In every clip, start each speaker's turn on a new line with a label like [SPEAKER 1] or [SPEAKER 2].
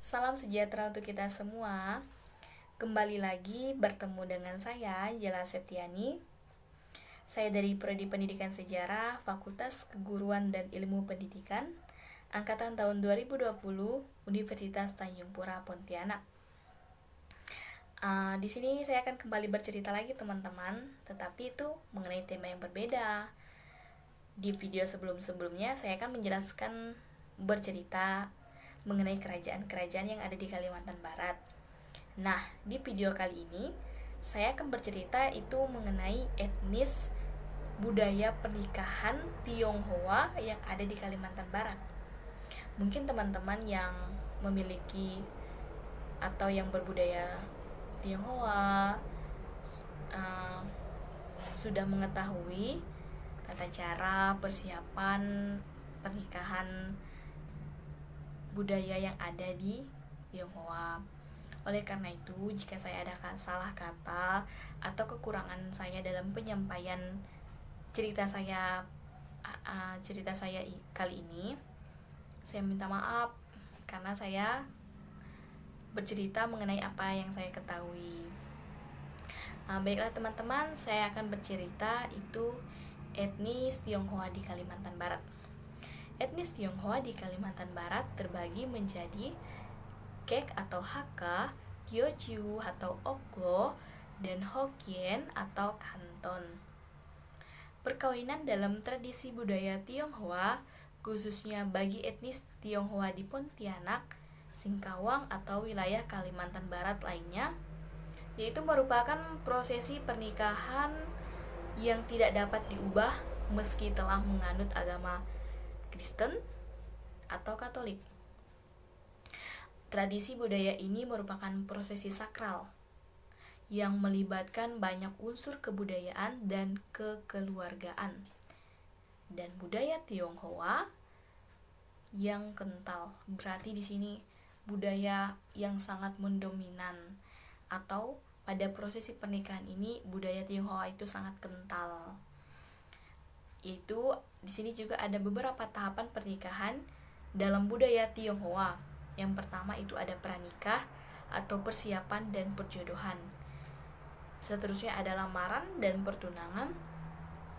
[SPEAKER 1] Salam sejahtera untuk kita semua. Kembali lagi bertemu dengan saya, Jela Septiani. Saya dari Prodi Pendidikan Sejarah, Fakultas Keguruan dan Ilmu Pendidikan, angkatan tahun 2020, Universitas Tanjung Pura, Pontianak. Di sini saya akan kembali bercerita lagi teman-teman, tetapi itu mengenai tema yang berbeda. Di video sebelum-sebelumnya saya akan menjelaskan bercerita mengenai kerajaan-kerajaan yang ada di Kalimantan Barat. Nah, di video kali ini saya akan bercerita itu mengenai etnis budaya pernikahan Tionghoa yang ada di Kalimantan Barat. Mungkin teman-teman yang memiliki atau yang berbudaya Tionghoa sudah mengetahui tata cara persiapan pernikahan budaya yang ada di Tionghoa. Oleh karena itu, jika saya ada salah kata atau kekurangan saya dalam penyampaian cerita saya kali ini, saya minta maaf karena saya bercerita mengenai apa yang saya ketahui. Baiklah teman-teman, saya akan bercerita itu etnis Tionghoa di Kalimantan Barat. Etnis Tionghoa di Kalimantan Barat terbagi menjadi Kek atau Hakka, Teochew atau Oklo, dan Hokkien atau Kanton. Perkawinan dalam tradisi budaya Tionghoa, khususnya bagi etnis Tionghoa di Pontianak, Singkawang atau wilayah Kalimantan Barat lainnya, yaitu merupakan prosesi pernikahan yang tidak dapat diubah meski telah menganut agama Kristen atau Katolik. Tradisi budaya ini merupakan prosesi sakral yang melibatkan banyak unsur kebudayaan dan kekeluargaan. Dan budaya Tionghoa yang kental, berarti di sini budaya yang sangat mendominan, atau pada prosesi pernikahan ini budaya Tionghoa itu sangat kental. Yaitu di sini juga ada beberapa tahapan pernikahan dalam budaya Tionghoa. Yang pertama itu ada pranikah atau persiapan dan perjodohan. Seterusnya ada lamaran dan pertunangan,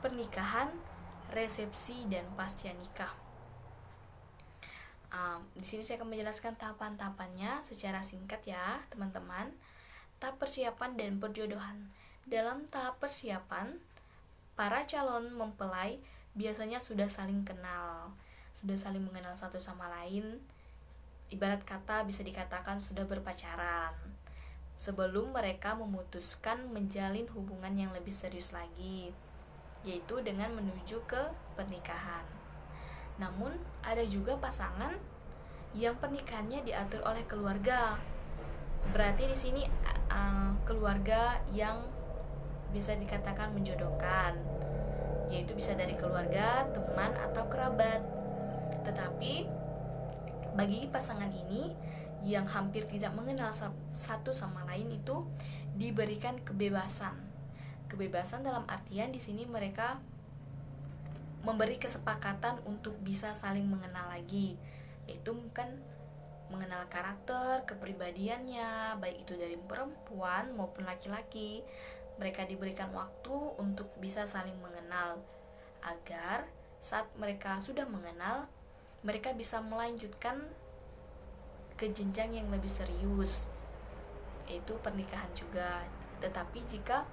[SPEAKER 1] pernikahan, resepsi, dan pasca nikah. Di sini saya akan menjelaskan tahapan-tahapannya secara singkat ya, teman-teman. Tahap persiapan dan perjodohan. Dalam tahap persiapan, para calon mempelai biasanya sudah saling kenal, sudah saling mengenal satu sama lain. Ibarat kata bisa dikatakan sudah berpacaran sebelum mereka memutuskan menjalin hubungan yang lebih serius lagi, yaitu dengan menuju ke pernikahan. Namun ada juga pasangan yang pernikahannya diatur oleh keluarga. Berarti di sini keluarga yang bisa dikatakan menjodohkan, yaitu bisa dari keluarga, teman, atau kerabat. Tetapi bagi pasangan ini yang hampir tidak mengenal satu sama lain itu diberikan kebebasan. Kebebasan dalam artian di sini mereka memberi kesepakatan untuk bisa saling mengenal lagi, yaitu kan mengenal karakter, kepribadiannya, baik itu dari perempuan maupun laki-laki. Mereka diberikan waktu untuk bisa saling mengenal, agar saat mereka sudah mengenal, mereka bisa melanjutkan ke jenjang yang lebih serius, yaitu pernikahan juga. Tetapi jika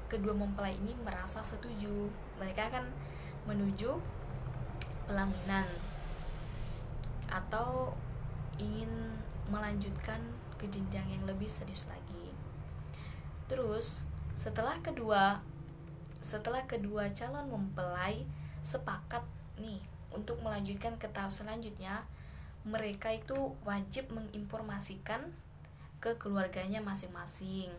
[SPEAKER 1] kedua mempelai ini merasa setuju, mereka akan menuju pelaminan atau ingin melanjutkan ke jenjang yang lebih serius lagi. Terus setelah kedua calon mempelai sepakat nih untuk melanjutkan ke tahap selanjutnya, mereka itu wajib menginformasikan ke keluarganya masing-masing,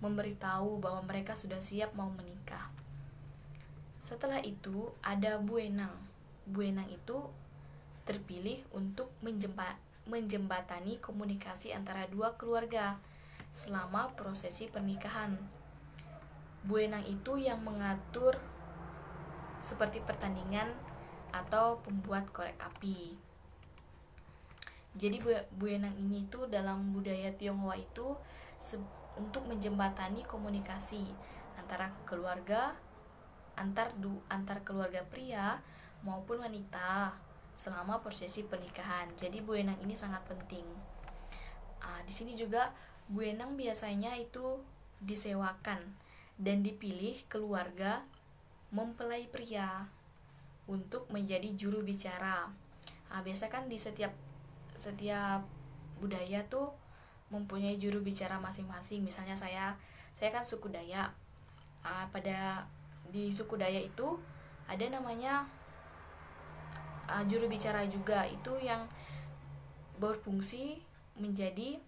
[SPEAKER 1] memberitahu bahwa mereka sudah siap mau menikah. Setelah itu ada buenang. Buenang itu terpilih untuk menjembatani komunikasi antara dua keluarga selama prosesi pernikahan. Buenang itu yang mengatur seperti pertandingan atau pembuat korek api. Jadi buenang ini tuh dalam budaya Tionghoa itu untuk menjembatani komunikasi antara keluarga, antar keluarga pria maupun wanita selama prosesi pernikahan. Jadi buenang ini sangat penting. Di sini juga buenang biasanya itu disewakan dan dipilih keluarga mempelai pria untuk menjadi juru bicara. Biasa kan di setiap budaya tuh mempunyai juru bicara masing-masing. Misalnya saya kan suku Dayak. Di suku Dayak itu ada namanya juru bicara juga, itu yang berfungsi menjadi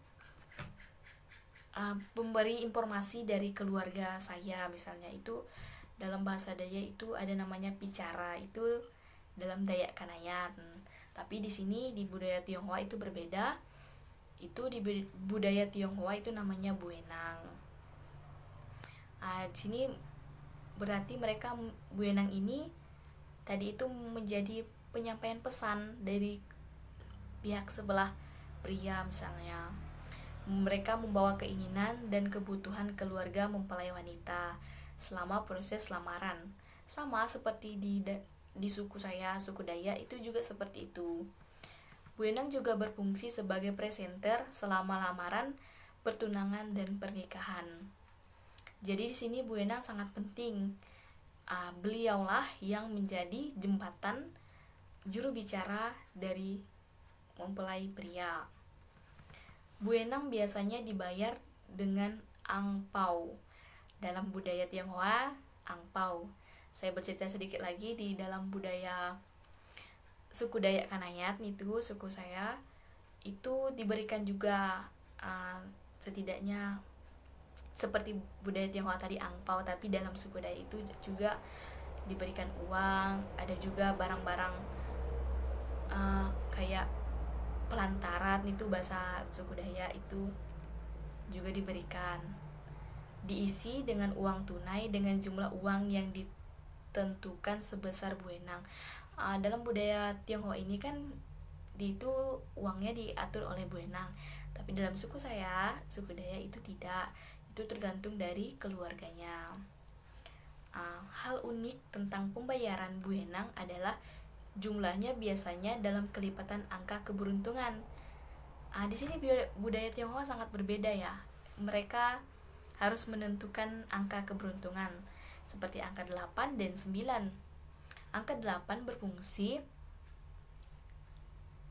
[SPEAKER 1] pemberi informasi dari keluarga saya. Misalnya itu dalam bahasa Dayak itu ada namanya bicara, itu dalam Dayak Kanayat. Tapi di sini di budaya Tionghoa itu berbeda. Itu di budaya Tionghoa itu namanya buenang. Di sini berarti mereka buenang ini tadi itu menjadi penyampaian pesan dari pihak sebelah pria. Misalnya mereka membawa keinginan dan kebutuhan keluarga mempelai wanita selama proses lamaran. Sama seperti di suku saya, suku Dayak itu juga seperti itu. Buenang juga berfungsi sebagai presenter selama lamaran, pertunangan, dan pernikahan. Jadi di sini buenang sangat penting. Beliaulah yang menjadi jembatan juru bicara dari mempelai pria. Buenang biasanya dibayar dengan angpau. Dalam budaya Tionghoa, angpau. Saya bercerita sedikit lagi di dalam budaya suku Dayak Kanayat itu, suku saya itu diberikan juga setidaknya seperti budaya Tionghoa tadi angpau, tapi dalam suku Dayak itu juga diberikan uang, ada juga barang-barang kayak pelantaran, itu bahasa suku Dayak, itu juga diberikan, diisi dengan uang tunai dengan jumlah uang yang ditentukan sebesar buenang. Dalam budaya Tionghoa ini kan itu uangnya diatur oleh buenang, tapi dalam suku saya, suku Dayak itu tidak, itu tergantung dari keluarganya. Hal unik tentang pembayaran buenang adalah jumlahnya biasanya dalam kelipatan angka keberuntungan. Di sini budaya Tionghoa sangat berbeda ya. Mereka harus menentukan angka keberuntungan seperti angka 8 dan 9. Angka 8 berfungsi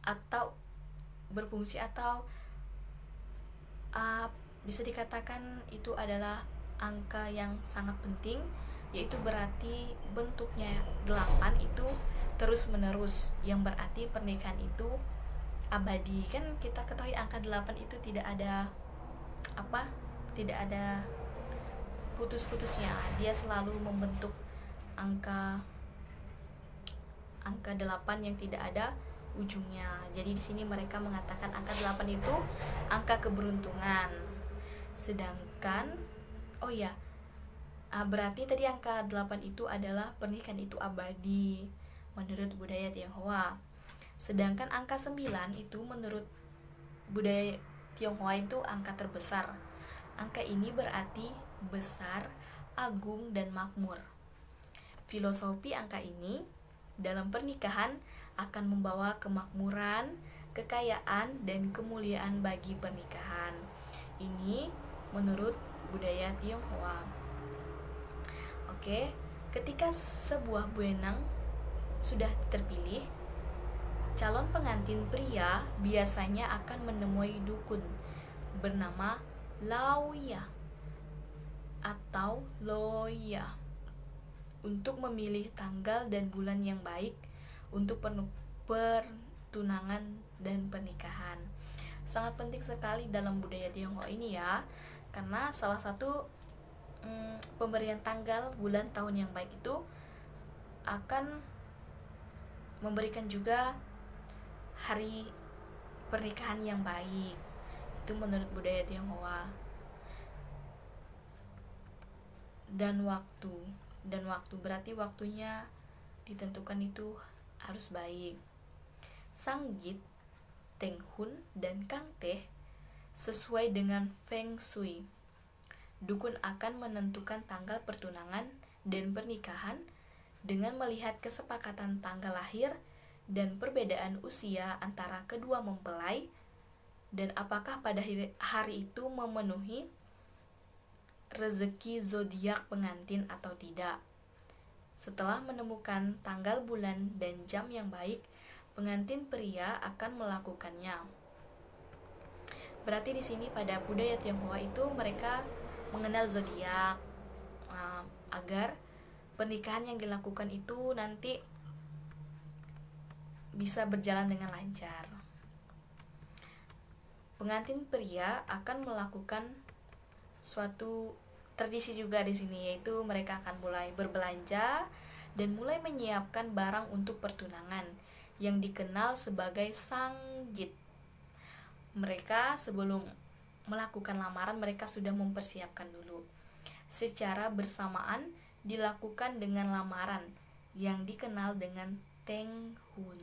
[SPEAKER 1] atau bisa dikatakan itu adalah angka yang sangat penting, yaitu berarti bentuknya 8 itu terus menerus, yang berarti pernikahan itu abadi. Kan kita ketahui angka 8 itu tidak ada putus-putusnya, dia selalu membentuk angka 8 yang tidak ada ujungnya. Jadi di sini mereka mengatakan angka 8 itu angka keberuntungan. Sedangkan berarti tadi angka 8 itu adalah pernikahan itu abadi menurut budaya Tionghoa. Sedangkan angka 9 itu menurut budaya Tionghoa itu angka terbesar. Angka ini berarti besar, agung, dan makmur. Filosofi angka ini dalam pernikahan akan membawa kemakmuran, kekayaan, dan kemuliaan bagi pernikahan. Ini menurut budaya Tionghoa. Ketika sebuah buenang sudah terpilih, calon pengantin pria biasanya akan menemui dukun bernama Lauya atau Loya untuk memilih tanggal dan bulan yang baik untuk pertunangan dan pernikahan. Sangat penting sekali dalam budaya Tionghoa ini ya, karena salah satu pemberian tanggal, bulan, tahun yang baik itu akan memberikan juga hari pernikahan yang baik. Itu menurut budaya Tionghoa. Dan waktu berarti waktunya ditentukan itu harus baik. Sanggit Teng Hun dan Kang Teh sesuai dengan Feng Shui. Dukun akan menentukan tanggal pertunangan dan pernikahan dengan melihat kesepakatan tanggal lahir dan perbedaan usia antara kedua mempelai dan apakah pada hari itu memenuhi rezeki zodiak pengantin atau tidak. Setelah menemukan tanggal bulan dan jam yang baik, pengantin pria akan melakukannya. Berarti di sini pada budaya Tionghoa itu mereka mengenal zodiak agar pernikahan yang dilakukan itu nanti bisa berjalan dengan lancar. Pengantin pria akan melakukan suatu tradisi juga di sini, yaitu mereka akan mulai berbelanja dan mulai menyiapkan barang untuk pertunangan yang dikenal sebagai sangjit. Mereka sebelum melakukan lamaran mereka sudah mempersiapkan dulu. Secara bersamaan dilakukan dengan lamaran yang dikenal dengan Teng Hun.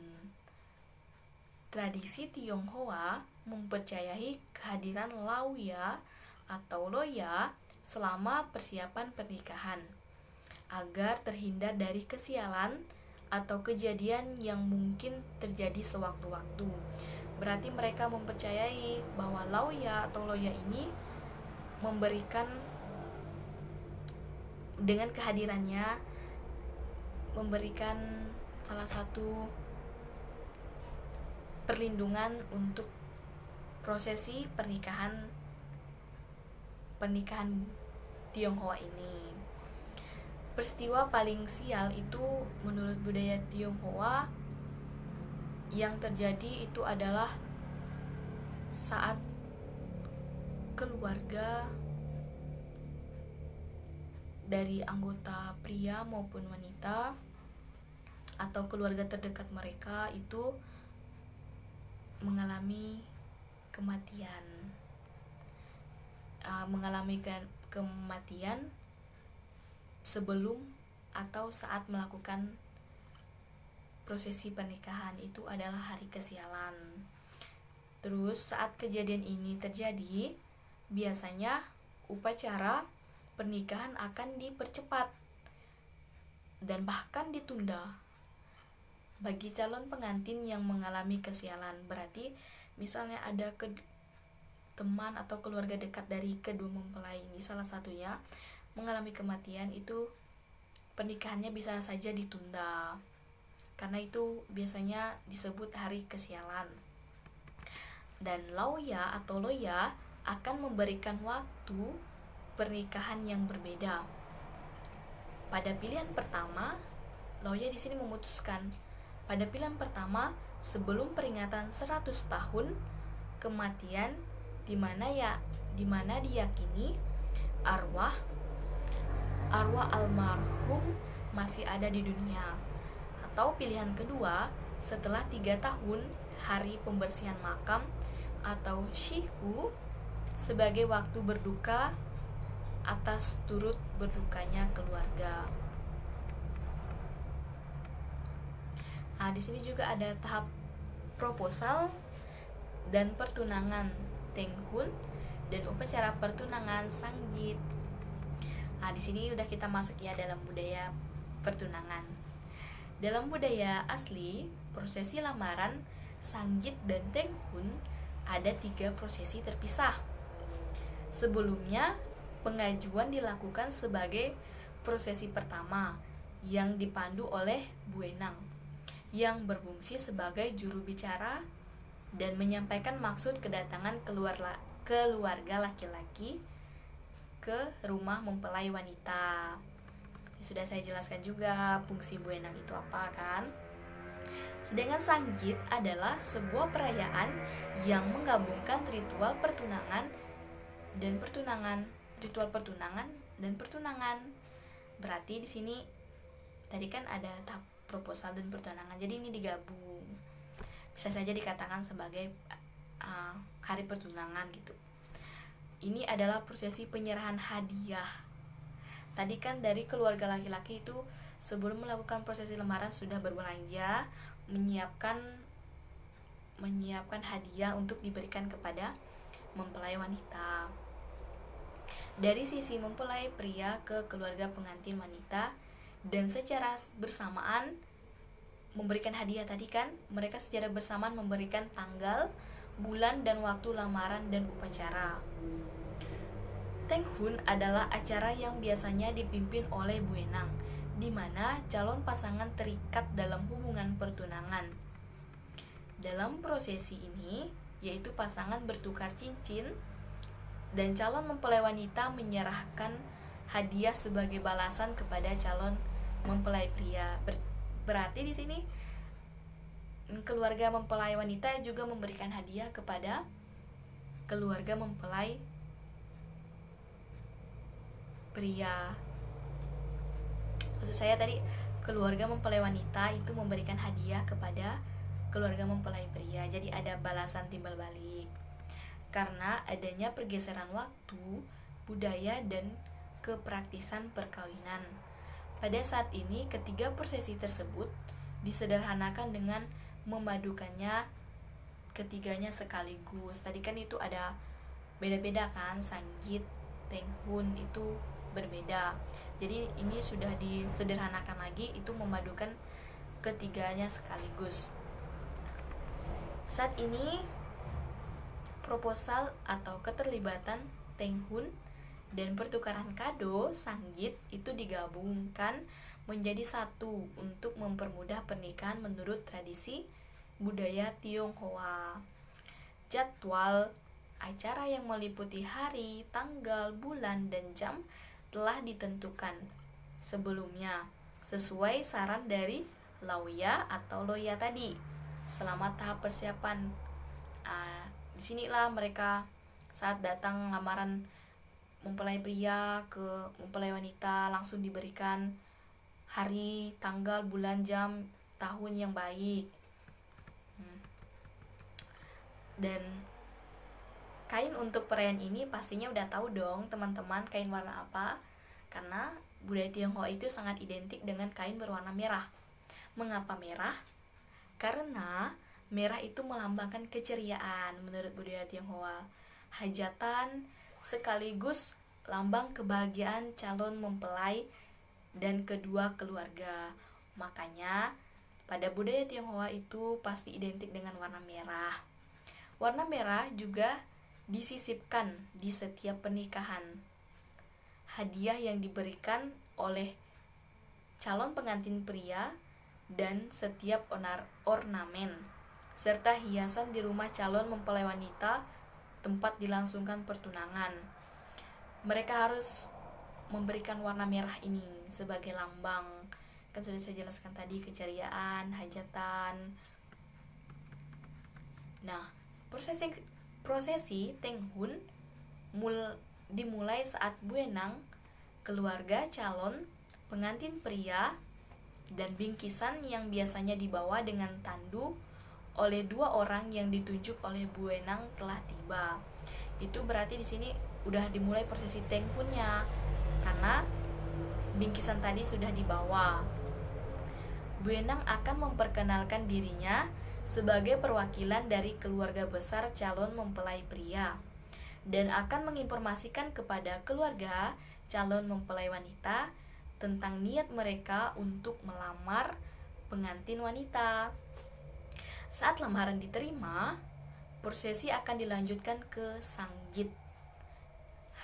[SPEAKER 1] Tradisi Tionghoa mempercayai kehadiran Lauya atau Loya selama persiapan pernikahan agar terhindar dari kesialan atau kejadian yang mungkin terjadi sewaktu-waktu. Berarti mereka mempercayai bahwa Lauya atau Loya ini memberikan, dengan kehadirannya, memberikan salah satu perlindungan untuk prosesi pernikahan Tionghoa ini. Peristiwa paling sial itu menurut budaya Tionghoa yang terjadi itu adalah saat keluarga dari anggota pria maupun wanita atau keluarga terdekat mereka itu mengalami kematian sebelum atau saat melakukan prosesi pernikahan. Itu adalah hari kesialan. Terus saat kejadian ini terjadi, biasanya upacara pernikahan akan dipercepat dan bahkan ditunda bagi calon pengantin yang mengalami kesialan. Berarti misalnya ada teman atau keluarga dekat dari kedua mempelai ini, salah satunya mengalami kematian, itu pernikahannya bisa saja ditunda karena itu biasanya disebut hari kesialan. Dan Lauya atau Loya akan memberikan waktu pernikahan yang berbeda. Pada pilihan pertama, Loya di sini memutuskan pada pilihan pertama sebelum peringatan 100 tahun kematian di mana diyakini arwah almarhum masih ada di dunia. Atau pilihan kedua, setelah 3 tahun hari pembersihan makam atau shiku sebagai waktu berduka atas turut berdukanya keluarga. Nah, di sini juga ada tahap proposal dan pertunangan Teng Hun dan upacara pertunangan Sangjit. Nah, di sini udah kita masuk ya dalam budaya pertunangan. Dalam budaya asli, prosesi lamaran Sangjit dan Teng Hun ada 3 prosesi terpisah. Sebelumnya, pengajuan dilakukan sebagai prosesi pertama yang dipandu oleh Buenang yang berfungsi sebagai juru bicara dan menyampaikan maksud kedatangan keluarga laki-laki ke rumah mempelai wanita. Sudah saya jelaskan juga fungsi Buenang itu apa kan. Sedangkan Sangjit adalah sebuah perayaan yang menggabungkan ritual pertunangan dan pertunangan. Berarti di sini tadi kan ada tahap proposal dan pertunangan, jadi ini digabung. Bisa saja dikatakan sebagai hari pertunangan gitu. Ini adalah prosesi penyerahan hadiah. Tadi kan dari keluarga laki-laki itu sebelum melakukan prosesi lamaran sudah berbelanja, menyiapkan menyiapkan hadiah untuk diberikan kepada mempelai wanita. Dari sisi mempelai pria ke keluarga pengantin wanita, dan secara bersamaan memberikan hadiah tadi kan, mereka secara bersamaan memberikan tanggal, bulan, dan waktu lamaran dan upacara. Tenghun adalah acara yang biasanya dipimpin oleh buenang, di mana calon pasangan terikat dalam hubungan pertunangan. Dalam prosesi ini, yaitu pasangan bertukar cincin dan calon mempelai wanita menyerahkan hadiah sebagai balasan kepada calon mempelai pria. Berarti di sini keluarga mempelai wanita juga memberikan hadiah kepada keluarga mempelai pria. Maksud saya tadi keluarga mempelai wanita itu memberikan hadiah kepada keluarga mempelai pria. Jadi ada balasan timbal balik. Karena adanya pergeseran waktu, budaya, dan kepraktisan perkawinan. Pada saat ini, ketiga prosesi tersebut disederhanakan dengan memadukannya ketiganya sekaligus. Tadi kan itu ada beda-beda kan, Sanggit, Tenghun itu berbeda. Jadi ini sudah disederhanakan lagi, itu memadukan ketiganya sekaligus. Saat ini proposal atau keterlibatan Tenghun dan pertukaran kado Sanggit itu digabungkan menjadi satu untuk mempermudah pernikahan menurut tradisi budaya Tionghoa. Jadwal acara yang meliputi hari, tanggal, bulan, dan jam telah ditentukan sebelumnya sesuai saran dari Lauya atau Loya tadi selama tahap persiapan. Disinilah mereka saat datang lamaran mempelai pria ke mempelai wanita langsung diberikan hari, tanggal, bulan, jam, tahun yang baik. Dan kain untuk perayaan ini pastinya udah tahu dong teman-teman kain warna apa, karena budaya Tionghoa itu sangat identik dengan kain berwarna merah. Mengapa merah? Karena merah itu melambangkan keceriaan menurut budaya Tionghoa. Hajatan sekaligus lambang kebahagiaan calon mempelai dan kedua keluarga. Makanya pada budaya Tionghoa itu pasti identik dengan warna merah. Warna merah juga disisipkan di setiap pernikahan. Hadiah yang diberikan oleh calon pengantin pria dan setiap ornamen serta hiasan di rumah calon mempelai wanita tempat dilangsungkan pertunangan. Mereka harus memberikan warna merah ini sebagai lambang, kan sudah saya jelaskan tadi, keceriaan, hajatan. Nah, prosesi Tenghun dimulai saat buenang, keluarga calon pengantin pria, dan bingkisan yang biasanya dibawa dengan tandu oleh dua orang yang ditunjuk oleh buenang telah tiba. Itu berarti di sini udah dimulai prosesi Tenghunnya karena bingkisan tadi sudah dibawa. Buenang akan memperkenalkan dirinya sebagai perwakilan dari keluarga besar calon mempelai pria dan akan menginformasikan kepada keluarga calon mempelai wanita tentang niat mereka untuk melamar pengantin wanita. Saat lamaran diterima, prosesi akan dilanjutkan ke Sanggit.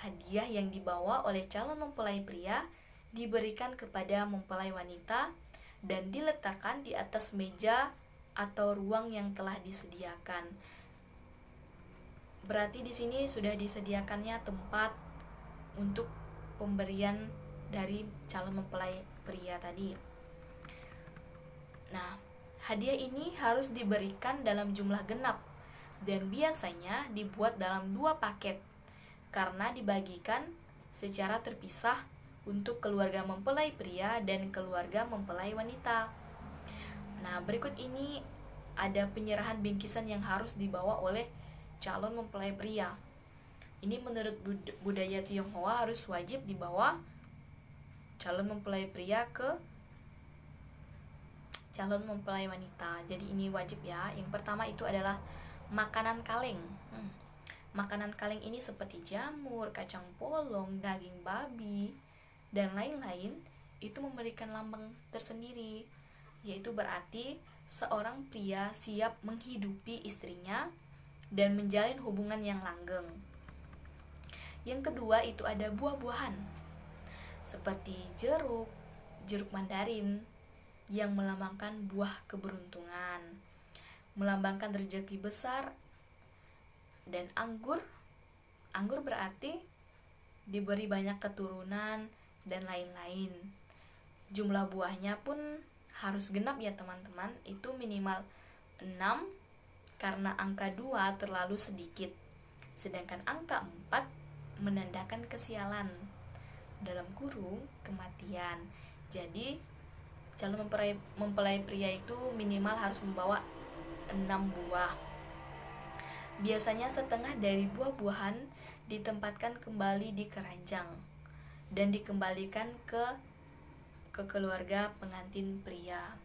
[SPEAKER 1] Hadiah yang dibawa oleh calon mempelai pria diberikan kepada mempelai wanita dan diletakkan di atas meja atau ruang yang telah disediakan. Berarti di sini sudah disediakannya tempat untuk pemberian dari calon mempelai pria tadi. Nah, hadiah ini harus diberikan dalam jumlah genap dan biasanya dibuat dalam 2 paket karena dibagikan secara terpisah untuk keluarga mempelai pria dan keluarga mempelai wanita. Nah, berikut ini ada penyerahan bingkisan yang harus dibawa oleh calon mempelai pria. Ini menurut budaya Tionghoa harus wajib dibawa calon mempelai pria ke calon mempelai wanita. Jadi ini wajib ya. Yang pertama itu adalah makanan kaleng. Makanan kaleng ini seperti jamur, kacang polong, daging babi, dan lain-lain itu memberikan lambang tersendiri, yaitu berarti seorang pria siap menghidupi istrinya dan menjalin hubungan yang langgeng. Yang kedua itu ada buah-buahan seperti jeruk mandarin yang melambangkan buah keberuntungan, melambangkan rezeki besar. Dan anggur berarti diberi banyak keturunan dan lain-lain. Jumlah buahnya pun harus genap ya teman-teman, itu minimal 6 karena angka 2 terlalu sedikit. Sedangkan angka 4 menandakan kesialan, dalam kurung kematian. Jadi calon mempelai pria itu minimal harus membawa 6 buah. Biasanya setengah dari buah-buahan ditempatkan kembali di keranjang dan dikembalikan ke keluarga pengantin pria.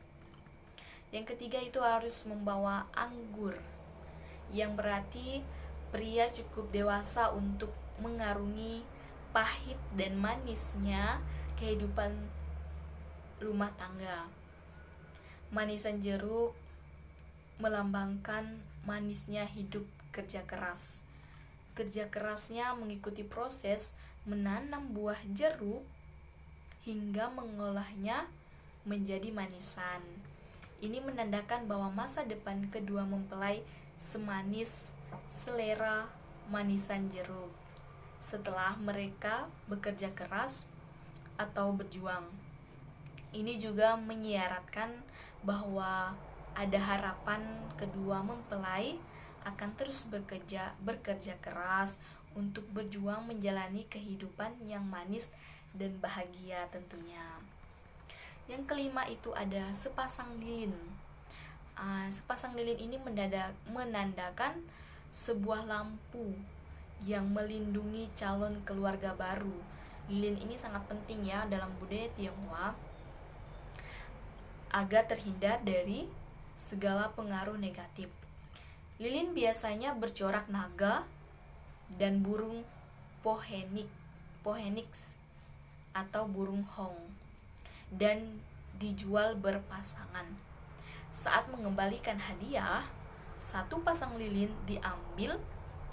[SPEAKER 1] Yang ketiga itu harus membawa anggur, yang berarti pria cukup dewasa untuk mengarungi pahit dan manisnya kehidupan rumah tangga. Manisan jeruk melambangkan manisnya hidup kerja keras. Kerja kerasnya mengikuti proses menanam buah jeruk hingga mengolahnya menjadi manisan. Ini menandakan bahwa masa depan kedua mempelai semanis selera manisan jeruk setelah mereka bekerja keras atau berjuang. Ini juga menyiaratkan bahwa ada harapan kedua mempelai akan terus bekerja keras untuk berjuang menjalani kehidupan yang manis dan bahagia tentunya. Yang kelima itu ada sepasang lilin. Sepasang lilin ini menandakan sebuah lampu yang melindungi calon keluarga baru. Lilin ini sangat penting ya dalam budaya Tionghoa agar terhindar dari segala pengaruh negatif. Lilin biasanya bercorak naga dan burung phoenix atau burung hong dan dijual berpasangan. Saat mengembalikan hadiah, satu pasang lilin diambil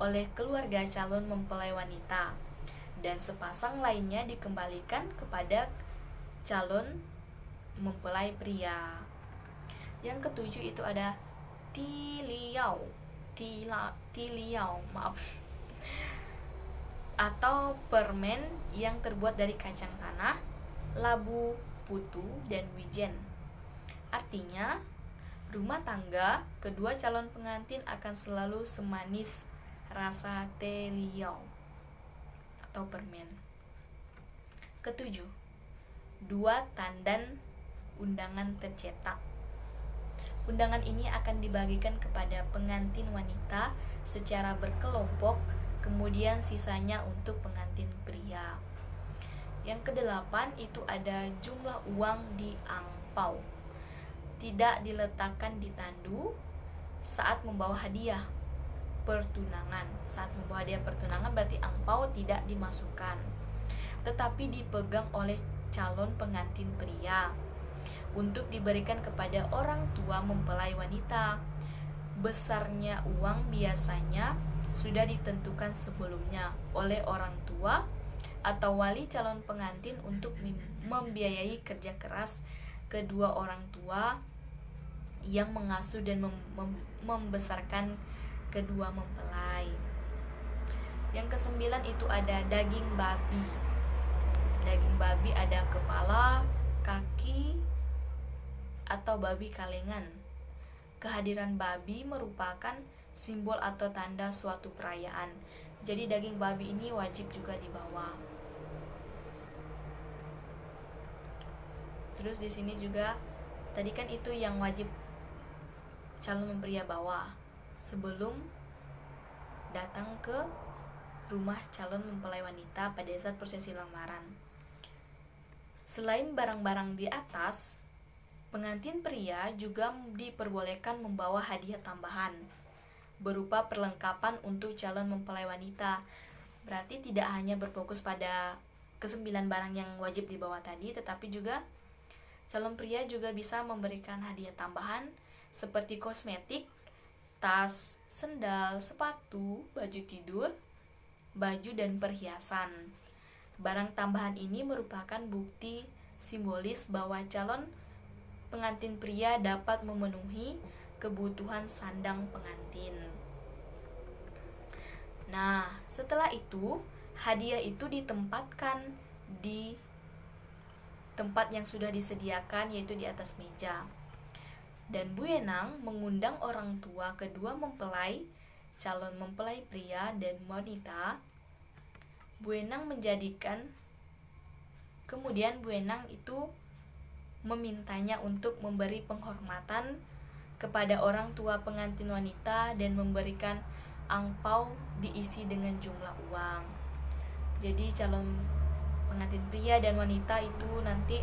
[SPEAKER 1] oleh keluarga calon mempelai wanita dan sepasang lainnya dikembalikan kepada calon mempelai pria. Yang ketujuh itu ada tiliao atau permen yang terbuat dari kacang tanah, labu, putu, dan wijen. Artinya, rumah tangga kedua calon pengantin akan selalu semanis rasa tiliao atau permen. Ketujuh, 2 tandan undangan tercetak. Undangan ini akan dibagikan kepada pengantin wanita secara berkelompok, kemudian sisanya untuk pengantin pria. Yang kedelapan itu ada jumlah uang di angpau. Tidak diletakkan di tandu saat membawa hadiah pertunangan. Saat membawa hadiah pertunangan berarti angpau tidak dimasukkan, tetapi dipegang oleh calon pengantin pria untuk diberikan kepada orang tua mempelai wanita. Besarnya uang biasanya sudah ditentukan sebelumnya oleh orang tua atau wali calon pengantin untuk membiayai kerja keras kedua orang tua yang mengasuh dan membesarkan kedua mempelai. Yang kesembilan itu ada daging babi. Daging babi ada kepala, kaki, atau babi kalengan. Kehadiran babi merupakan simbol atau tanda suatu perayaan. Jadi daging babi ini wajib juga dibawa. Terus di sini juga tadi kan itu yang wajib calon mempelai bawa sebelum datang ke rumah calon mempelai wanita pada saat prosesi lamaran. Selain barang-barang di atas, Pengantin pria juga diperbolehkan membawa hadiah tambahan berupa perlengkapan untuk calon mempelai wanita. Berarti tidak hanya berfokus pada ke-9 barang yang wajib dibawa tadi, tetapi juga calon pria juga bisa memberikan hadiah tambahan seperti kosmetik, tas, sendal, sepatu, baju tidur, baju dan perhiasan. Barang tambahan ini merupakan bukti simbolis bahwa calon pengantin pria dapat memenuhi kebutuhan sandang pengantin. Nah, setelah itu, hadiah itu ditempatkan di tempat yang sudah disediakan, yaitu di atas meja. Dan Bu Enang mengundang orang tua kedua mempelai, calon mempelai pria dan wanita. Kemudian Bu Enang itu memintanya untuk memberi penghormatan kepada orang tua pengantin wanita dan memberikan angpau diisi dengan jumlah uang. Jadi calon pengantin pria dan wanita itu nanti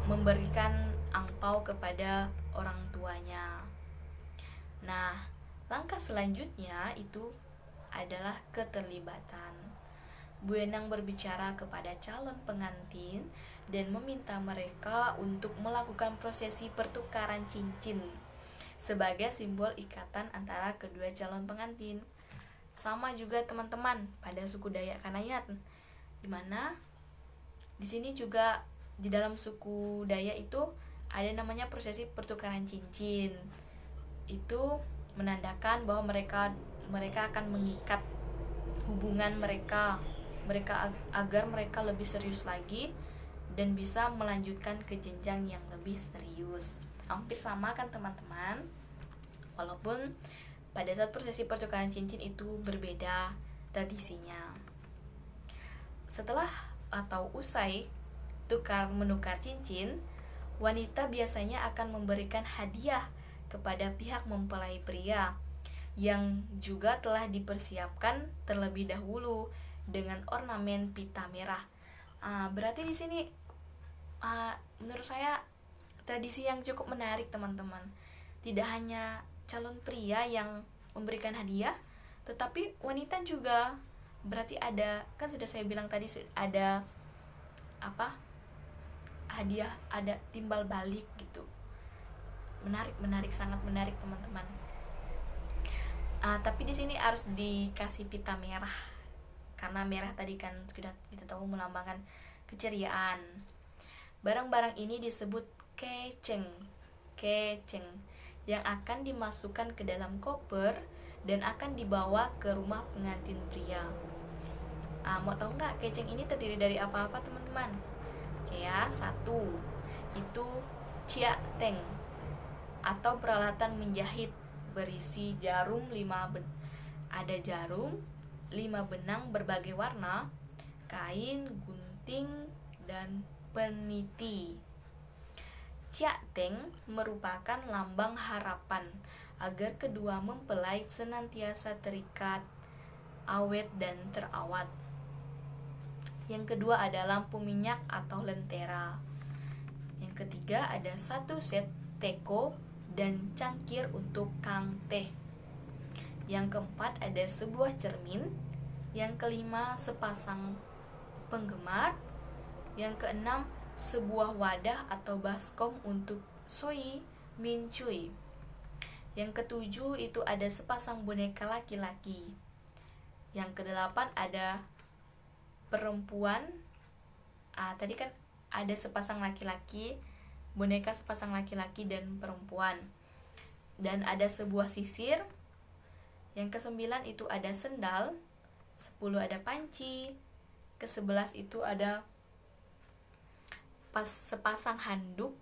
[SPEAKER 1] memberikan angpau kepada orang tuanya. Nah, langkah selanjutnya itu adalah keterlibatan. Bu Enang berbicara kepada calon pengantin dan meminta mereka untuk melakukan prosesi pertukaran cincin sebagai simbol ikatan antara kedua calon pengantin. Sama juga teman-teman pada suku Dayak Kanayat, dimana di sini juga di dalam suku Dayak itu ada namanya prosesi pertukaran cincin. Itu menandakan bahwa mereka akan mengikat hubungan mereka agar mereka lebih serius lagi dan bisa melanjutkan ke jenjang yang lebih serius. Hampir sama kan teman-teman, walaupun pada saat prosesi pertukaran cincin itu berbeda tradisinya. Setelah atau usai menukar cincin, wanita biasanya akan memberikan hadiah kepada pihak mempelai pria yang juga telah dipersiapkan terlebih dahulu dengan ornamen pita merah. Berarti di sini menurut saya tradisi yang cukup menarik teman-teman. Tidak hanya calon pria yang memberikan hadiah, tetapi wanita juga. Berarti ada, kan sudah saya bilang tadi, ada hadiah, ada timbal balik gitu. Menarik, sangat menarik teman-teman. Tapi di sini harus dikasih pita merah, karena merah tadi kan sudah kita tahu melambangkan keceriaan. Barang-barang ini disebut keceng yang akan dimasukkan ke dalam koper dan akan dibawa ke rumah pengantin pria. Mau tahu nggak keceng ini terdiri dari apa-apa teman-teman? Oke ya, 1 itu cia teng atau peralatan menjahit berisi jarum 5 ada jarum, 5 benang berbagai warna, kain, gunting, dan peniti. Cia teng merupakan lambang harapan agar kedua mempelai senantiasa terikat, awet, dan terawat. Yang kedua ada lampu minyak atau lentera. Yang ketiga ada 1 set teko dan cangkir untuk kang teh. Yang keempat ada sebuah cermin. Yang kelima sepasang penggemar. Yang keenam sebuah wadah atau baskom untuk soi min cui. Yang ketujuh itu ada sepasang boneka laki-laki. Yang kedelapan ada perempuan. Tadi kan ada sepasang laki-laki, boneka sepasang laki-laki dan perempuan. Dan ada sebuah sisir. Yang ke-9 itu ada sendal. 10 ada panci. Ke-11 itu ada sepasang handuk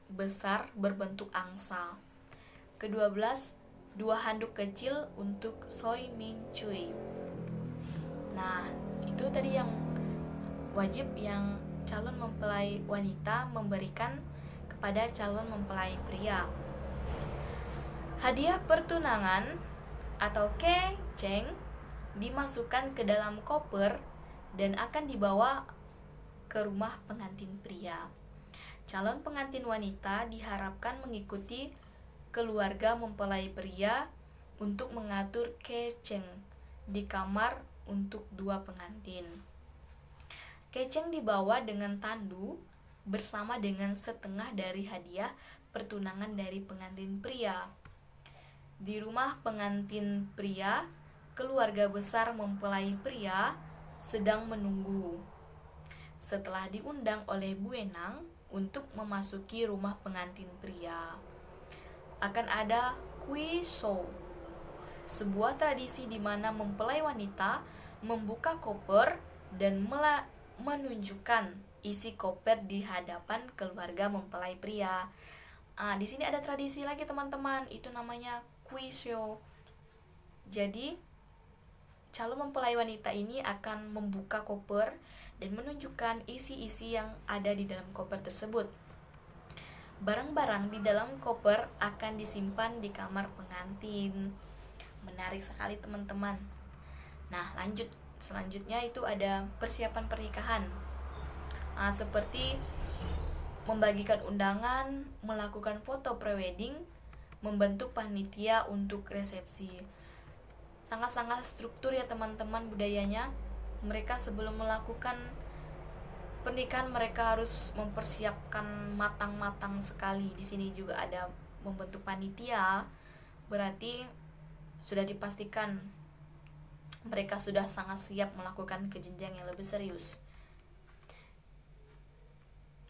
[SPEAKER 1] besar berbentuk angsa. Ke-12 2 handuk kecil untuk soi min cui. Nah, itu tadi yang wajib yang calon mempelai wanita memberikan kepada calon mempelai pria. Hadiah pertunangan atau keceng dimasukkan ke dalam koper dan akan dibawa ke rumah pengantin pria. Calon pengantin wanita diharapkan mengikuti keluarga mempelai pria untuk mengatur keceng di kamar untuk dua pengantin. Keceng dibawa dengan tandu bersama dengan setengah dari hadiah pertunangan dari pengantin pria. Di rumah pengantin pria, keluarga besar mempelai pria sedang menunggu. Setelah diundang oleh Bu Enang untuk memasuki rumah pengantin pria, akan ada quiz show, sebuah tradisi di mana mempelai wanita membuka koper dan menunjukkan isi koper di hadapan keluarga mempelai pria. Di sini ada tradisi lagi teman-teman, itu namanya quiz show. Jadi calon mempelai wanita ini akan membuka koper dan menunjukkan isi-isi yang ada di dalam koper tersebut. Barang-barang di dalam koper akan disimpan di kamar pengantin. Menarik sekali teman-teman. Nah, selanjutnya itu ada persiapan pernikahan. Seperti membagikan undangan, melakukan foto prewedding, membentuk panitia untuk resepsi. Sangat-sangat struktur ya teman-teman budayanya. Mereka sebelum melakukan pernikahan mereka harus mempersiapkan matang-matang sekali. Di sini juga ada membentuk panitia, berarti sudah dipastikan mereka sudah sangat siap melakukan ke jenjang yang lebih serius.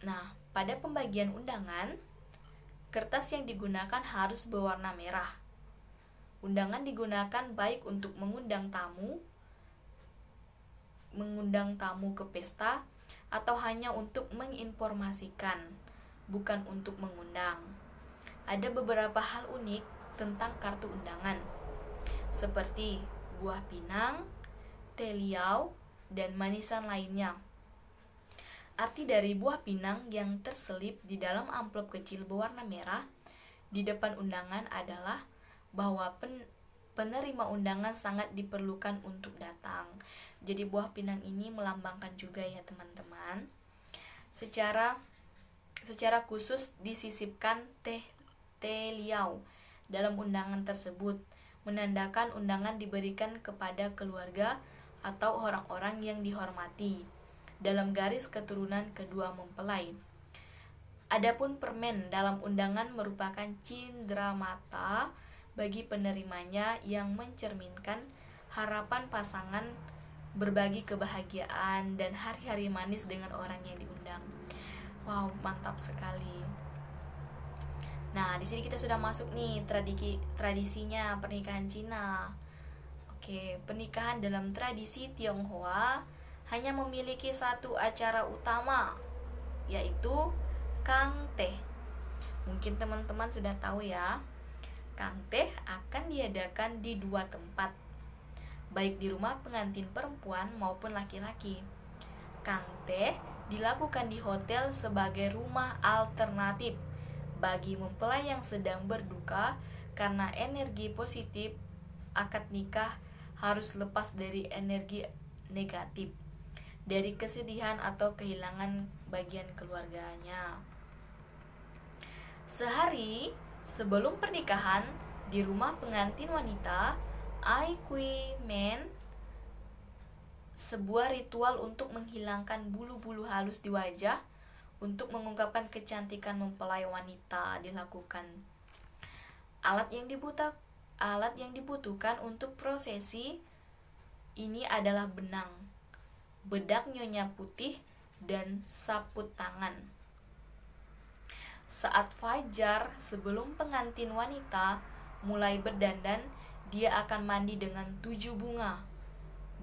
[SPEAKER 1] Nah, pada pembagian undangan, kertas yang digunakan harus berwarna merah. Undangan digunakan baik untuk mengundang tamu ke pesta, atau hanya untuk menginformasikan, bukan untuk mengundang. Ada beberapa hal unik tentang kartu undangan, seperti buah pinang, teh liau, dan manisan lainnya. Arti dari buah pinang yang terselip di dalam amplop kecil berwarna merah di depan undangan adalah bahwa penerima undangan sangat diperlukan untuk datang. Jadi buah pinang ini melambangkan juga ya teman-teman. Secara khusus disisipkan teh liau dalam undangan tersebut, menandakan undangan diberikan kepada keluarga atau orang-orang yang dihormati dalam garis keturunan kedua mempelai. Adapun permen dalam undangan merupakan cindera mata bagi penerimanya yang mencerminkan harapan pasangan berbagi kebahagiaan dan hari-hari manis dengan orang yang diundang. Wow, mantap sekali. Nah, di sini kita sudah masuk nih tradisinya pernikahan Cina. Oke, pernikahan dalam tradisi Tionghoa hanya memiliki satu acara utama, yaitu Kang Teh. Mungkin teman-teman sudah tahu ya. Kang Teh akan diadakan di dua tempat, baik di rumah pengantin perempuan maupun laki-laki. Kang Teh dilakukan di hotel sebagai rumah alternatif bagi mempelai yang sedang berduka karena energi positif akad nikah harus lepas dari energi negatif, dari kesedihan atau kehilangan bagian keluarganya. Sehari sebelum pernikahan, di rumah pengantin wanita, Ai Kui Men, sebuah ritual untuk menghilangkan bulu-bulu halus di wajah untuk mengungkapkan kecantikan mempelai wanita dilakukan. Alat yang dibutuhkan untuk prosesi ini adalah benang, bedak nyonya putih, dan saput tangan. Saat fajar sebelum pengantin wanita mulai berdandan, dia akan mandi dengan 7 bunga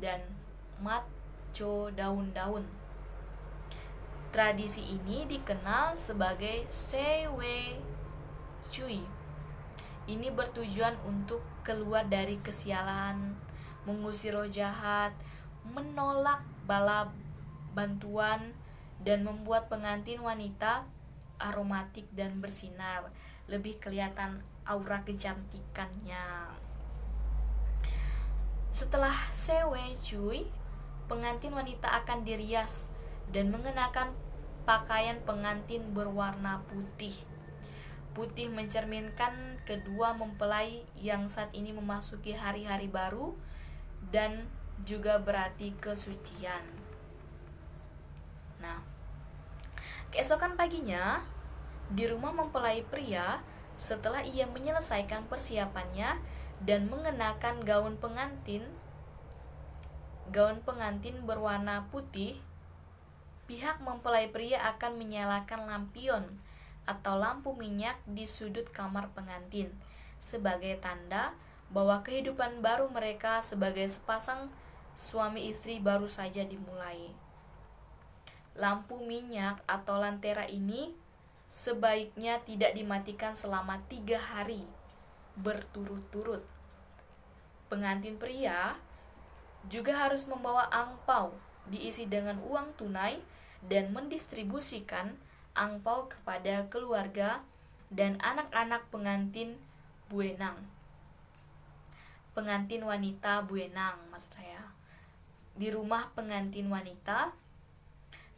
[SPEAKER 1] dan matco daun-daun. Tradisi ini dikenal sebagai Sei Wei Cui. Ini bertujuan untuk keluar dari kesialan, mengusir roh jahat, menolak bala bantuan, dan membuat pengantin wanita aromatik dan bersinar, lebih kelihatan aura kecantikannya. Setelah Sei Wei Cui, pengantin wanita akan dirias dan mengenakan pakaian pengantin berwarna putih. Putih mencerminkan kedua mempelai yang saat ini memasuki hari-hari baru dan juga berarti kesucian. Nah, keesokan paginya di rumah mempelai pria, setelah ia menyelesaikan persiapannya dan mengenakan gaun pengantin berwarna putih, pihak mempelai pria akan menyalakan lampion atau lampu minyak di sudut kamar pengantin sebagai tanda bahwa kehidupan baru mereka sebagai sepasang suami istri baru saja dimulai. Lampu minyak atau lantera ini sebaiknya tidak dimatikan selama 3 hari berturut-turut. Pengantin pria juga harus membawa angpau diisi dengan uang tunai dan mendistribusikan angpau kepada keluarga dan anak-anak pengantin buenang. Pengantin wanita buenang maksud saya. Di rumah pengantin wanita,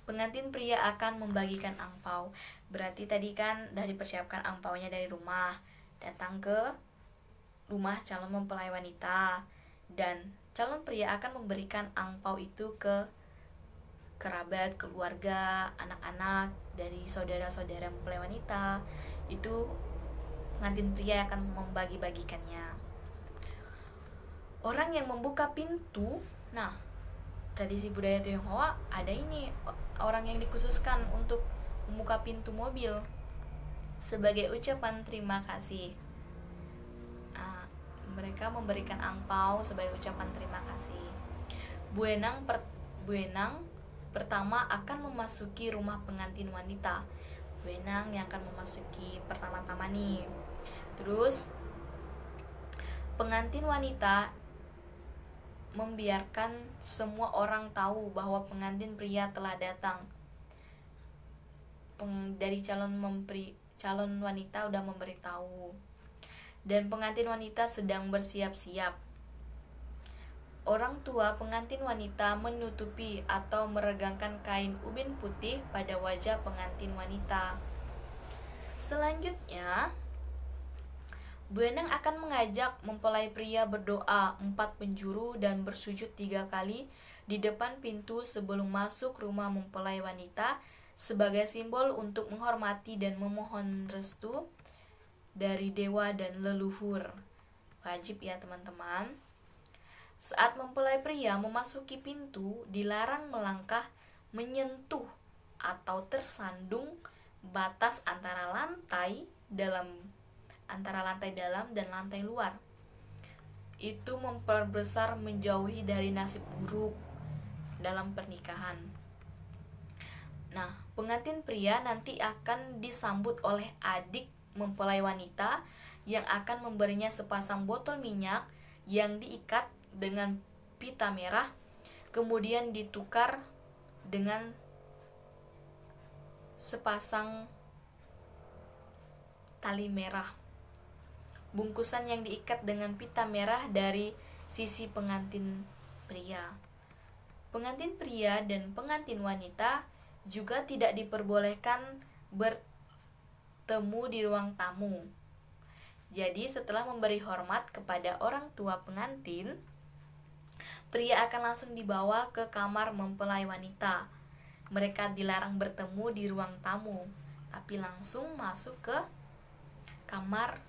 [SPEAKER 1] pengantin pria akan membagikan angpau. Berarti tadi kan udah dipersiapkan angpaunya dari rumah, datang ke rumah calon mempelai wanita, dan calon pria akan memberikan angpau itu ke kerabat, keluarga, anak-anak dari saudara-saudara mempelai wanita. Itu pengantin pria akan membagi-bagikannya. Orang yang membuka pintu, nah tradisi budaya Tionghoa ada ini orang yang dikhususkan untuk membuka pintu mobil sebagai ucapan terima kasih. Mereka memberikan angpau sebagai ucapan terima kasih. Buenang pertama akan memasuki rumah pengantin wanita. Buenang yang akan memasuki pertama-tama nih. Terus pengantin wanita membiarkan semua orang tahu bahwa pengantin pria telah datang. Dari calon wanita udah memberitahu. Dan pengantin wanita sedang bersiap-siap. Orang tua pengantin wanita menutupi atau meregangkan kain ubin putih pada wajah pengantin wanita. Selanjutnya, buenang akan mengajak mempelai pria berdoa 4 penjuru dan bersujud 3 kali di depan pintu sebelum masuk rumah mempelai wanita sebagai simbol untuk menghormati dan memohon restu dari dewa dan leluhur. Wajib ya teman-teman. Saat mempelai pria memasuki pintu, dilarang melangkah, menyentuh atau tersandung batas antara lantai dalam dan lantai luar. Itu memperbesar menjauhi dari nasib buruk dalam pernikahan. Nah, pengantin pria nanti akan disambut oleh adik mempelai wanita yang akan memberinya sepasang botol minyak yang diikat dengan pita merah, kemudian ditukar dengan sepasang tali merah. Bungkusan yang diikat dengan pita merah dari sisi pengantin pria. Pengantin pria dan pengantin wanita juga tidak diperbolehkan bertemu di ruang tamu. Jadi setelah memberi hormat kepada orang tua pengantin, pria akan langsung dibawa ke kamar mempelai wanita. Mereka dilarang bertemu di ruang tamu, tapi langsung masuk ke kamar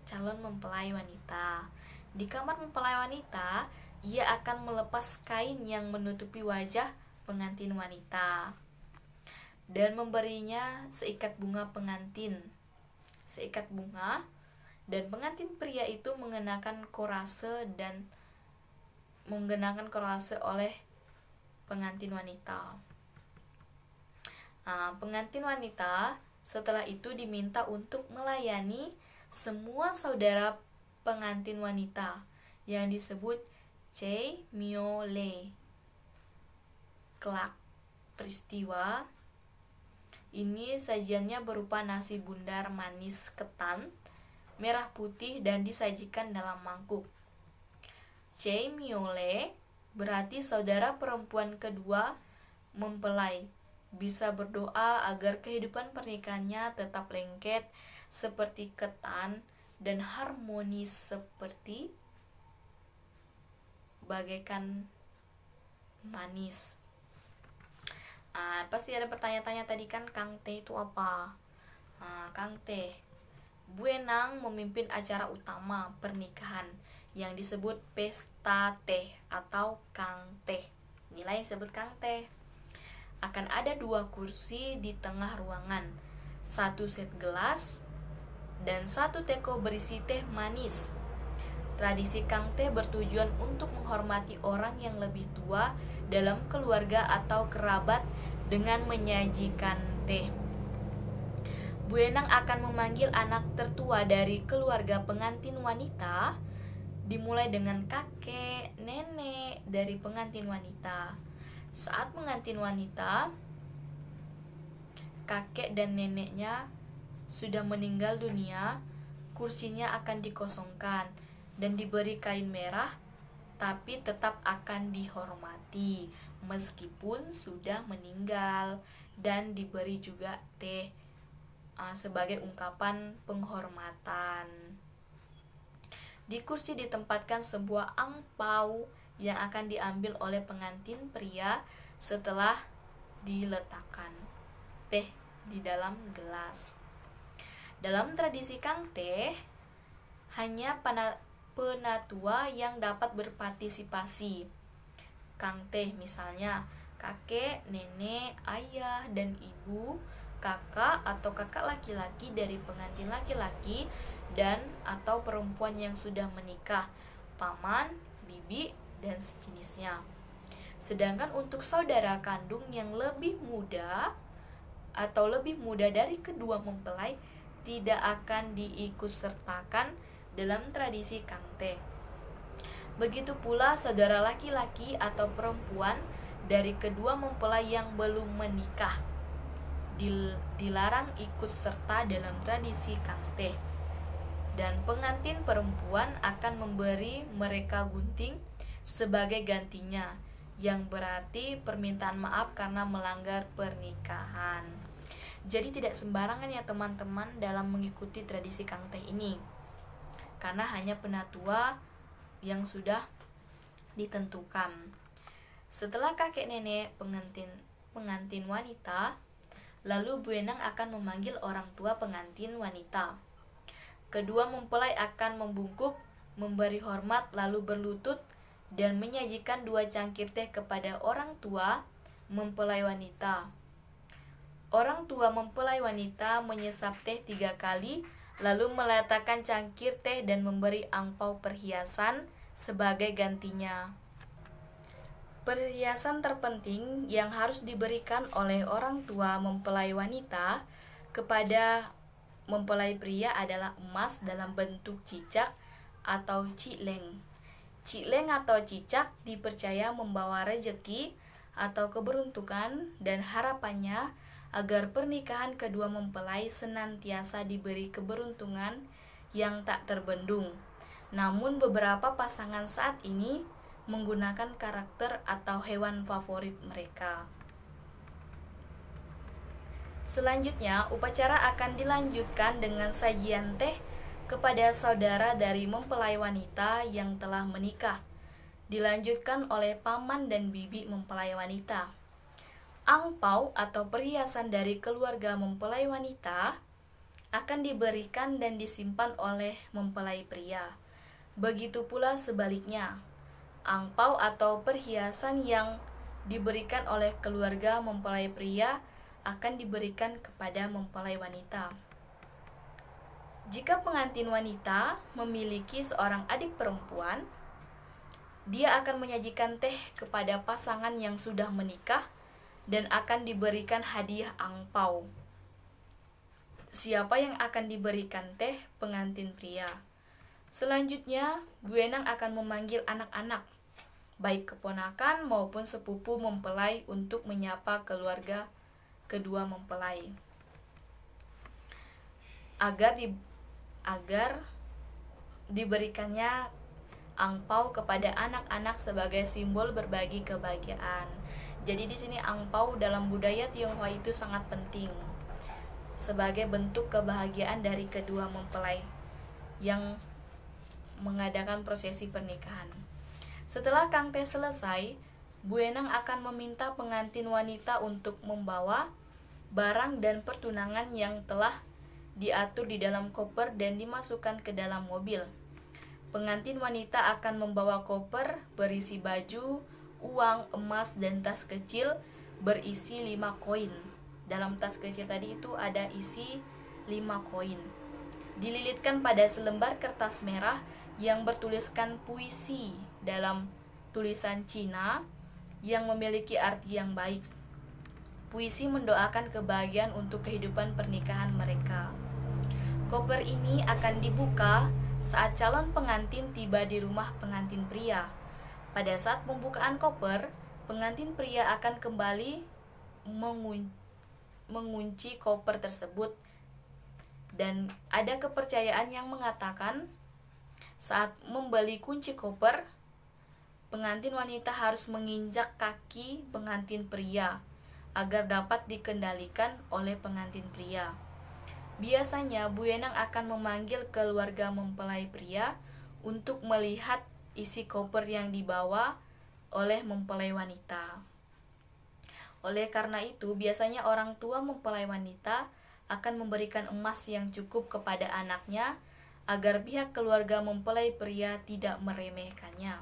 [SPEAKER 1] calon mempelai wanita. Di kamar mempelai wanita, ia akan melepas kain yang menutupi wajah pengantin wanita dan memberinya seikat bunga pengantin. Seikat bunga, dan pengantin pria itu mengenakan korase oleh pengantin wanita. Pengantin wanita setelah itu diminta untuk melayani semua saudara pengantin wanita yang disebut Chey Myo Le. Kelak peristiwa ini sajiannya berupa nasi bundar manis ketan, merah putih dan disajikan dalam mangkuk. Chey Myo Le berarti saudara perempuan kedua mempelai. bisa berdoa agar kehidupan pernikahannya tetap lengket seperti ketan dan harmonis seperti bagaikan manis. Pasti ada pertanyaan-tanya tadi kan, Kang Teh itu apa? Kang Teh, Bu Enang memimpin acara utama pernikahan yang disebut pesta teh atau Kang Teh. Inilah yang disebut Kang Teh. Akan ada 2 kursi di tengah ruangan, 1 set gelas, dan 1 teko berisi teh manis. Tradisi Kang Teh bertujuan untuk menghormati orang yang lebih tua dalam keluarga atau kerabat dengan menyajikan teh. Bu Enang akan memanggil anak tertua dari keluarga pengantin wanita, dimulai dengan kakek, nenek dari pengantin wanita. Saat pengantin wanita, kakek dan neneknya sudah meninggal dunia, kursinya akan dikosongkan dan diberi kain merah, tapi tetap akan dihormati meskipun sudah meninggal, dan diberi juga teh sebagai ungkapan penghormatan. Di kursi ditempatkan sebuah angpau yang akan diambil oleh pengantin pria setelah diletakkan teh di dalam gelas. Dalam tradisi Kang Teh, hanya penatua yang dapat berpartisipasi. Kang Teh misalnya kakek, nenek, ayah, dan ibu, kakak atau kakak laki-laki dari pengantin laki-laki dan atau perempuan yang sudah menikah, paman, bibi, dan sejenisnya. Sedangkan untuk saudara kandung yang lebih muda atau lebih muda dari kedua mempelai tidak akan diikutsertakan dalam tradisi Kang Teh. Begitu pula saudara laki-laki atau perempuan dari kedua mempelai yang belum menikah dilarang ikut serta dalam tradisi Kang Teh. Dan pengantin perempuan akan memberi mereka gunting sebagai gantinya, yang berarti permintaan maaf karena melanggar pernikahan. Jadi tidak sembarangan ya teman-teman dalam mengikuti tradisi Kang Teh ini, karena hanya penatua yang sudah ditentukan. Setelah kakek nenek pengantin wanita, lalu Bu Enang akan memanggil orang tua pengantin wanita. Kedua mempelai akan membungkuk, memberi hormat, lalu berlutut dan menyajikan 2 cangkir teh kepada orang tua mempelai wanita. Orang tua mempelai wanita menyesap teh 3 kali, lalu meletakkan cangkir teh dan memberi angpau perhiasan sebagai gantinya. Perhiasan terpenting yang harus diberikan oleh orang tua mempelai wanita kepada mempelai pria adalah emas dalam bentuk cicak atau cileng. Cileng atau cicak dipercaya membawa rejeki atau keberuntungan, dan harapannya agar pernikahan kedua mempelai senantiasa diberi keberuntungan yang tak terbendung. Namun beberapa pasangan saat ini menggunakan karakter atau hewan favorit mereka. Selanjutnya, upacara akan dilanjutkan dengan sajian teh kepada saudara dari mempelai wanita yang telah menikah, dilanjutkan oleh paman dan bibi mempelai wanita. Angpau atau perhiasan dari keluarga mempelai wanita akan diberikan dan disimpan oleh mempelai pria. Begitu pula sebaliknya, angpau atau perhiasan yang diberikan oleh keluarga mempelai pria akan diberikan kepada mempelai wanita. Jika pengantin wanita memiliki seorang adik perempuan, dia akan menyajikan teh kepada pasangan yang sudah menikah dan akan diberikan hadiah angpau. Siapa yang akan diberikan teh? Pengantin pria. Selanjutnya, Bu Enang akan memanggil anak-anak, baik keponakan maupun sepupu mempelai, untuk menyapa keluarga kedua mempelai agar diberikannya angpau kepada anak-anak sebagai simbol berbagi kebahagiaan. Jadi di sini angpau dalam budaya Tionghoa itu sangat penting sebagai bentuk kebahagiaan dari kedua mempelai yang mengadakan prosesi pernikahan. Setelah Kang Teh selesai, Bu Enang akan meminta pengantin wanita untuk membawa barang dan pertunangan yang telah diatur di dalam koper dan dimasukkan ke dalam mobil. Pengantin wanita akan membawa koper berisi baju, uang, emas, dan tas kecil berisi 5 koin. Dalam tas kecil tadi itu ada isi 5 koin. Dililitkan pada selembar kertas merah yang bertuliskan puisi dalam tulisan Cina yang memiliki arti yang baik. Puisi mendoakan kebahagiaan untuk kehidupan pernikahan mereka. Koper ini akan dibuka saat calon pengantin tiba di rumah pengantin pria. Pada saat pembukaan koper, pengantin pria akan kembali mengunci koper tersebut. Dan ada kepercayaan yang mengatakan saat membeli kunci koper, pengantin wanita harus menginjak kaki pengantin pria agar dapat dikendalikan oleh pengantin pria. Biasanya Bu Enang akan memanggil keluarga mempelai pria untuk melihat isi koper yang dibawa oleh mempelai wanita. Oleh karena itu, biasanya orang tua mempelai wanita akan memberikan emas yang cukup kepada anaknya agar pihak keluarga mempelai pria tidak meremehkannya.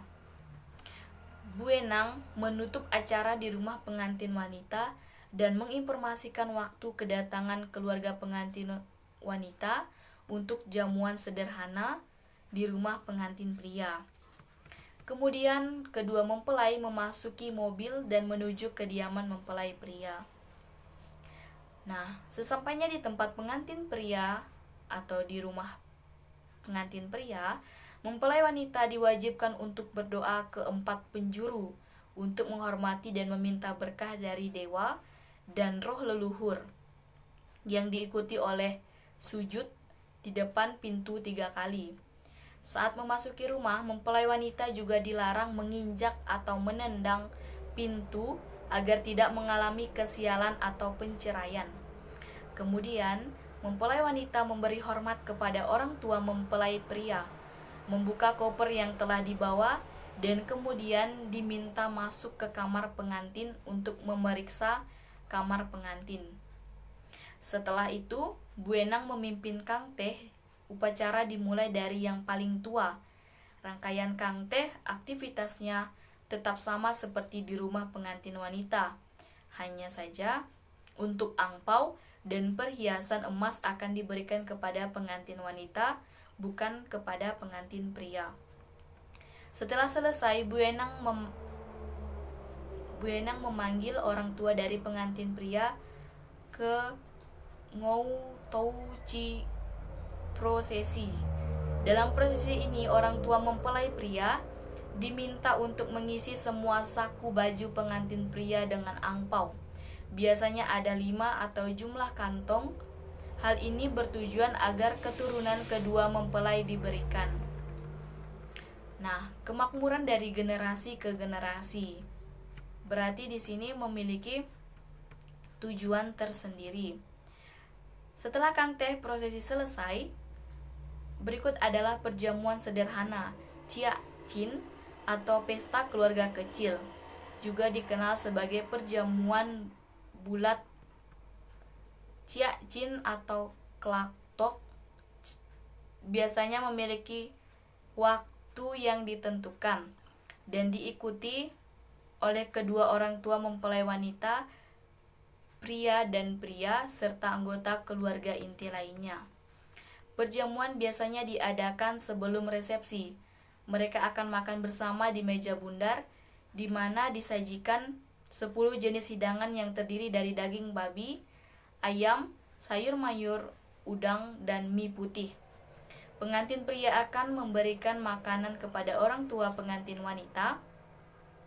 [SPEAKER 1] Bu Enang menutup acara di rumah pengantin wanita dan menginformasikan waktu kedatangan keluarga pengantin wanita untuk jamuan sederhana di rumah pengantin pria. Kemudian kedua mempelai memasuki mobil dan menuju kediaman mempelai pria. Nah, sesampainya di tempat pengantin pria atau di rumah pengantin pria, mempelai wanita diwajibkan untuk berdoa ke 4 penjuru untuk menghormati dan meminta berkah dari dewa dan roh leluhur, yang diikuti oleh sujud di depan pintu 3 kali. Saat memasuki rumah, mempelai wanita juga dilarang menginjak atau menendang pintu agar tidak mengalami kesialan atau penceraian. Kemudian, mempelai wanita memberi hormat kepada orang tua mempelai pria, membuka koper yang telah dibawa, dan kemudian diminta masuk ke kamar pengantin untuk memeriksa kamar pengantin. Setelah itu, Bu Enang memimpin Kang Teh. Upacara dimulai dari yang paling tua. Rangkaian Kang Teh aktivitasnya tetap sama seperti di rumah pengantin wanita. Hanya saja, untuk angpau dan perhiasan emas akan diberikan kepada pengantin wanita, bukan kepada pengantin pria. Setelah selesai, Bu Enang memanggil orang tua dari pengantin pria ke Ngou Tou Chi prosesi. Dalam prosesi ini, orang tua mempelai pria diminta untuk mengisi semua saku baju pengantin pria dengan angpau. Biasanya ada 5 atau jumlah kantong. Hal ini bertujuan agar keturunan kedua mempelai diberikan. Nah, kemakmuran dari generasi ke generasi berarti di sini memiliki tujuan tersendiri. Setelah Kang Teh prosesi selesai, berikut adalah perjamuan sederhana, Cia Cin atau pesta keluarga kecil, juga dikenal sebagai perjamuan bulat Cia Cin atau Klak Tok. Biasanya memiliki waktu yang ditentukan dan diikuti oleh kedua orang tua mempelai wanita, pria dan pria, serta anggota keluarga inti lainnya. Perjamuan biasanya diadakan sebelum resepsi. Mereka akan makan bersama di meja bundar, di mana disajikan 10 jenis hidangan yang terdiri dari daging babi, ayam, sayur mayur, udang, dan mie putih. Pengantin pria akan memberikan makanan kepada orang tua pengantin wanita,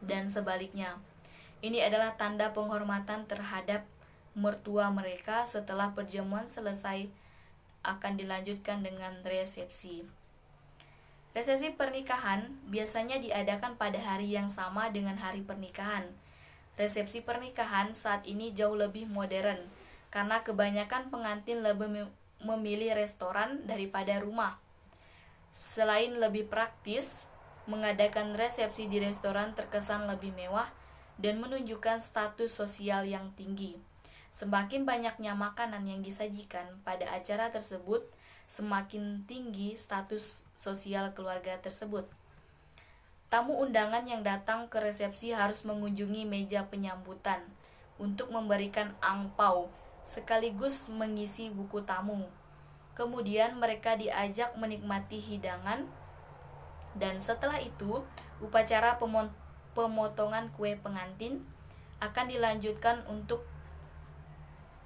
[SPEAKER 1] dan sebaliknya. Ini adalah tanda penghormatan terhadap mertua mereka. Setelah perjamuan selesai, akan dilanjutkan dengan resepsi. Resepsi pernikahan biasanya diadakan pada hari yang sama dengan hari pernikahan. resepsi pernikahan saat ini jauh lebih modern karena kebanyakan pengantin lebih memilih restoran daripada rumah. Selain lebih praktis, mengadakan resepsi di restoran terkesan lebih mewah dan menunjukkan status sosial yang tinggi. Semakin banyaknya makanan yang disajikan pada acara tersebut, semakin tinggi status sosial keluarga tersebut. Tamu undangan yang datang ke resepsi harus mengunjungi meja penyambutan untuk memberikan angpau sekaligus mengisi buku tamu. Kemudian mereka diajak menikmati hidangan dan setelah itu upacara pemotongan kue pengantin akan dilanjutkan untuk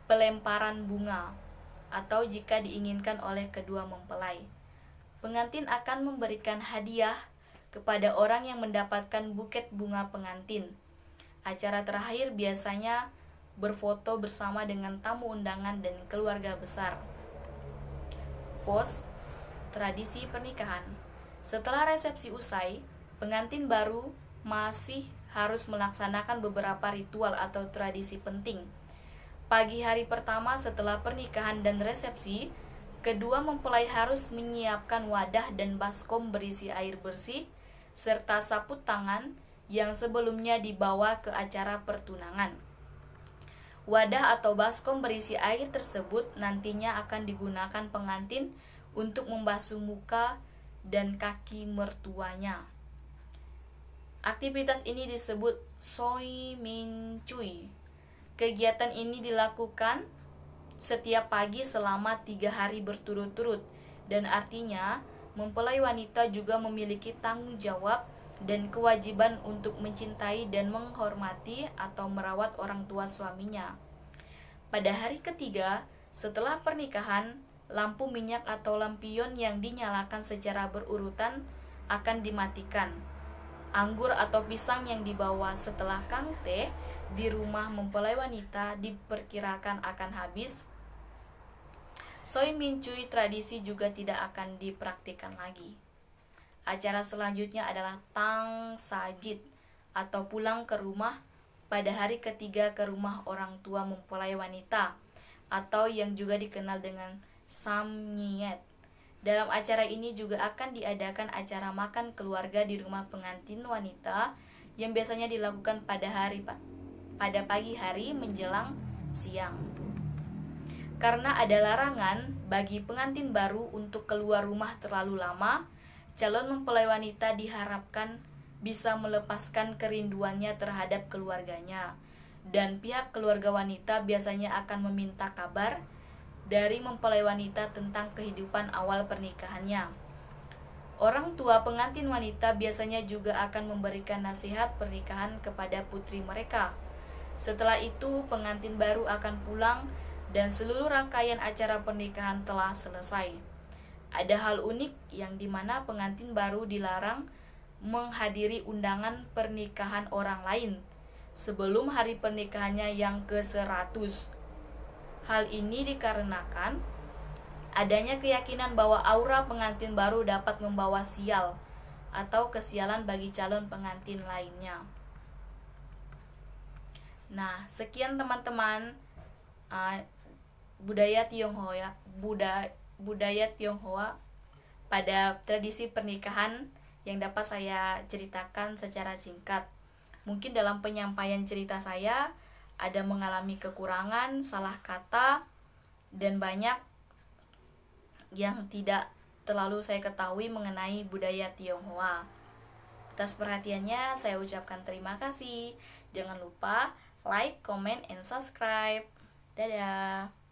[SPEAKER 1] pelemparan bunga atau jika diinginkan oleh kedua mempelai. Pengantin akan memberikan hadiah kepada orang yang mendapatkan buket bunga pengantin. Acara terakhir biasanya berfoto bersama dengan tamu undangan dan keluarga besar. Post tradisi pernikahan. Setelah resepsi usai, pengantin baru masih harus melaksanakan beberapa ritual atau tradisi penting. Pagi hari pertama setelah pernikahan dan resepsi, kedua mempelai harus menyiapkan wadah dan baskom berisi air bersih serta sapu tangan yang sebelumnya dibawa ke acara pertunangan. Wadah atau baskom berisi air tersebut nantinya akan digunakan pengantin untuk membasuh muka dan kaki mertuanya. Aktivitas ini disebut soi min cui. Kegiatan ini dilakukan setiap pagi selama 3 hari berturut-turut dan artinya mempelai wanita juga memiliki tanggung jawab dan kewajiban untuk mencintai dan menghormati atau merawat orang tua suaminya. Pada hari ketiga setelah pernikahan, lampu minyak atau lampion yang dinyalakan secara berurutan akan dimatikan. Anggur atau pisang yang dibawa setelah kangte di rumah mempelai wanita diperkirakan akan habis. Soi min cui tradisi juga tidak akan dipraktikkan lagi. Acara selanjutnya adalah tang sajid atau pulang ke rumah pada hari ketiga ke rumah orang tua mempelai wanita atau yang juga dikenal dengan samnyet. Dalam acara ini juga akan diadakan acara makan keluarga di rumah pengantin wanita yang biasanya dilakukan pada pagi hari menjelang siang. Karena ada larangan bagi pengantin baru untuk keluar rumah terlalu lama, calon mempelai wanita diharapkan bisa melepaskan kerinduannya terhadap keluarganya, dan pihak keluarga wanita biasanya akan meminta kabar dari mempelai wanita tentang kehidupan awal pernikahannya. Orang tua pengantin wanita biasanya juga akan memberikan nasihat pernikahan kepada putri mereka. Setelah itu, pengantin baru akan pulang dan seluruh rangkaian acara pernikahan telah selesai. Ada hal unik yang dimana pengantin baru dilarang menghadiri undangan pernikahan orang lain sebelum hari pernikahannya yang ke-100. Hal ini dikarenakan adanya keyakinan bahwa aura pengantin baru dapat membawa sial atau kesialan bagi calon pengantin lainnya. Nah, sekian teman-teman budaya Tionghoa pada tradisi pernikahan yang dapat saya ceritakan secara singkat. Mungkin dalam penyampaian cerita saya ada mengalami kekurangan, salah kata, dan banyak yang tidak terlalu saya ketahui mengenai budaya Tionghoa. Atas perhatiannya saya ucapkan terima kasih. Jangan lupa like, comment, and subscribe. Dadah.